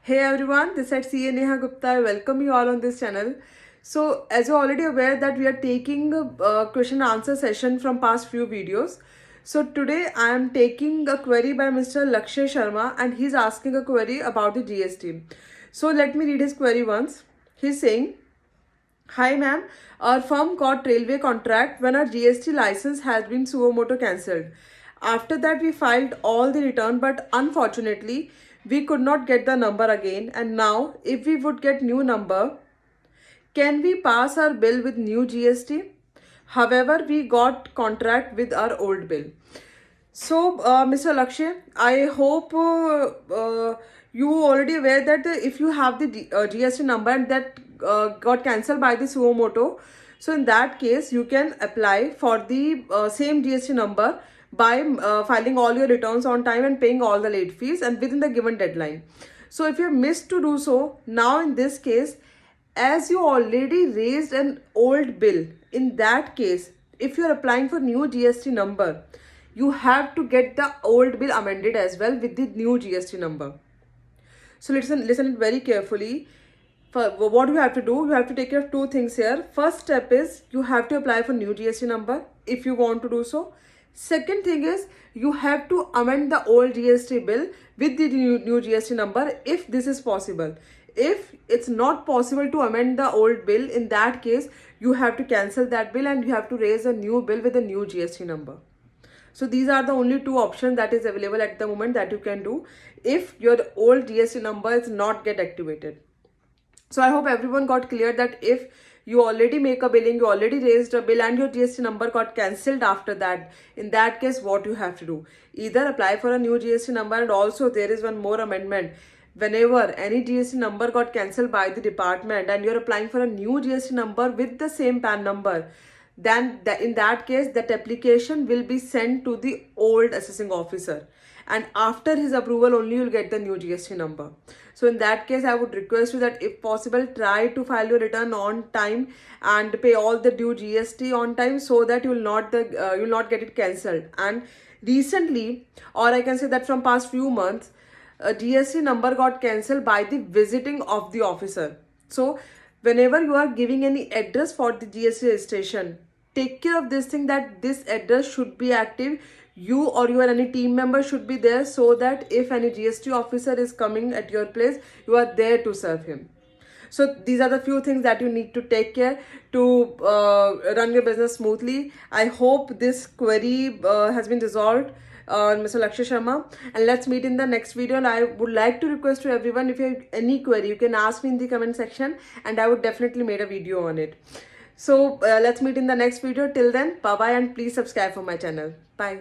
Hey everyone, this is CA Neha Gupta. I welcome you all on this channel. So, as you're already aware that we are taking a question and answer session from past few videos. So today I am taking a query by Mr. Lakshay Sharma and he's asking a query about the GST. So let me read his query once. He's saying, "Hi ma'am, our firm got railway contract when our GST license has been suo motu cancelled. After that we filed all the return, but unfortunately we could not get the number again, and now if we would get new number, can we pass our bill with new GST? However, we got contract with our old bill." So, Mr. Lakshay, I hope you already aware that if you have the GST number and that got cancelled by the suo motu, so in that case you can apply for the same GST number by filing all your returns on time and paying all the late fees and within the given deadline. So if you missed to do so, now in this case, as you already raised an old bill, in that case, if you are applying for new GST number, you have to get the old bill amended as well with the new GST number. So listen very carefully. For what you have to do, you have to take care of two things here. First step is you have to apply for new GST number if you want to do so. Second thing is you have to amend the old GST bill with the new GST number if this is possible. If it's not possible to amend the old bill, in that case you have to cancel that bill and you have to raise a new bill with a new GST number. So these are the only two options that is available at the moment that you can do if your old GST number is not get activated. So I hope everyone got clear that if you already make a billing, you already raised a bill and your GST number got cancelled after that, in that case what you have to do, either apply for a new GST number, and also there is one more amendment. Whenever any GST number got cancelled by the department and you're applying for a new GST number with the same PAN number, then in that case that application will be sent to the old assessing officer, and after his approval only you'll get the new GST number. So in that case I would request you that if possible try to file your return on time and pay all the due GST on time, so that you'll not get it cancelled. And recently, or I can say that from past few months, a GST number got cancelled by the visiting of the officer. So whenever you are giving any address for the GST registration, take care of this thing that this address should be active. You or your any team member should be there, so that if any GST officer is coming at your place, you are there to serve him. So these are the few things that you need to take care to run your business smoothly. I hope this query has been resolved, Mr. Lakshay Sharma, and let's meet in the next video. And I would like to request to everyone, if you have any query, you can ask me in the comment section and I would definitely make a video on it. So let's meet in the next video. Till then, bye bye, and please subscribe for my channel. Bye.